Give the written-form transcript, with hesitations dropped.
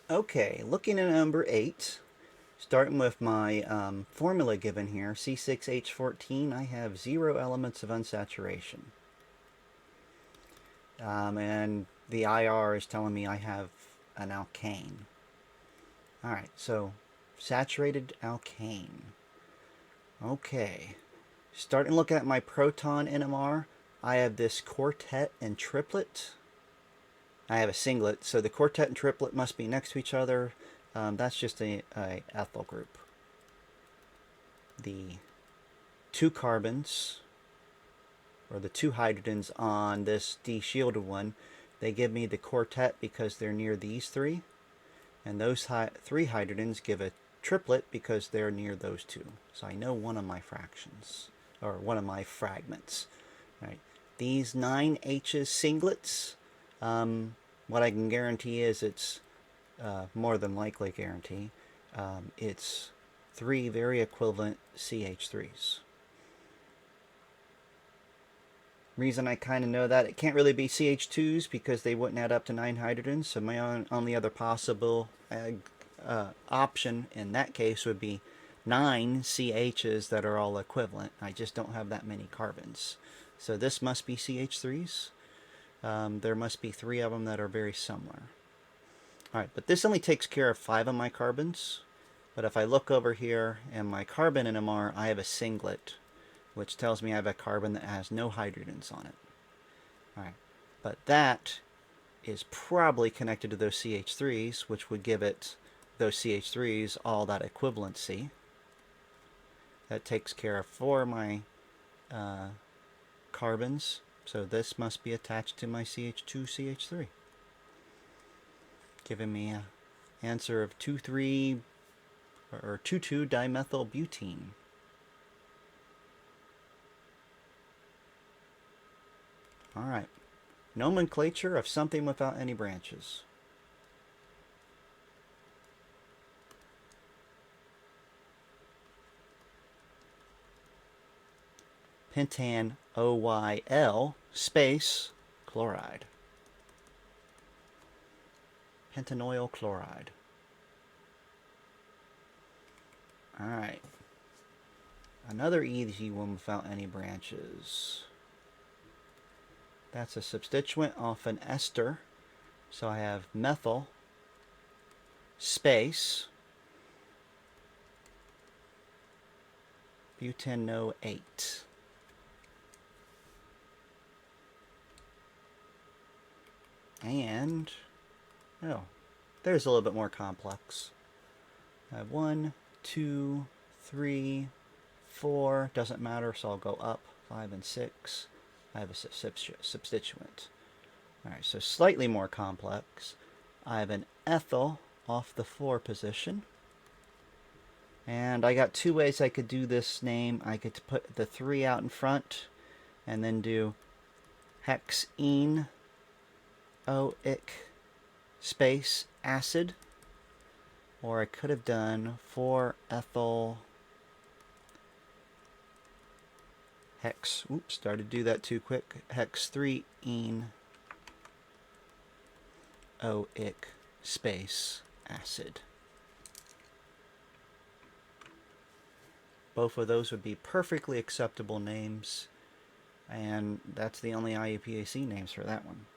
Okay, looking at number 8, starting with my formula given here, C6H14, I have 0 elements of unsaturation. And the IR is telling me I have an alkane. Alright, so saturated alkane. Okay, starting looking at my proton NMR, I have this quartet and triplet. I have a singlet, so the quartet and triplet must be next to each other. That's just a ethyl group. The 2 carbons, or the 2 hydrogens on this D-shielded one, they give me the quartet because they're near these 3. And those 3 hydrogens give a triplet because they're near those 2. So I know one of my fractions, or one of my fragments. Right. These 9 H's singlets, what I can guarantee is it's more than likely guarantee, it's 3 very equivalent CH3s. Reason I kind of know that, it can't really be CH2s because they wouldn't add up to 9 hydrogens, so my only other possible option in that case would be 9 CHs that are all equivalent. I just don't have that many carbons. So this must be CH3s. There must be 3 of them that are very similar. Alright, but this only takes care of 5 of my carbons. But if I look over here in my carbon NMR, I have a singlet, which tells me I have a carbon that has no hydrogens on it. Alright, but that is probably connected to those CH3s, which would give it, those CH3s, all that equivalency. That takes care of 4 of my carbons, so this must be attached to my CH2CH3, giving me an answer of 2,3 or 2,2-dimethylbutene. Alright, nomenclature of something without any branches. Pentan OYL space chloride. Pentanoyl chloride. Alright. Another easy one without any branches. That's a substituent off an ester. So I have methyl space butanoate. And, oh, there's a little bit more complex. I have 1, 2, 3, 4, doesn't matter, so I'll go up, 5 and 6. I have a substituent. Alright, so slightly more complex. I have an ethyl off the 4 position. And I got 2 ways I could do this name. I could put the 3 out in front and then do hexene oic space acid. Or I could have done 4-ethyl hex, oops, started to do that too quick, hex 3-ene oic space acid. Both of those would be perfectly acceptable names, and that's the only IUPAC names for that one.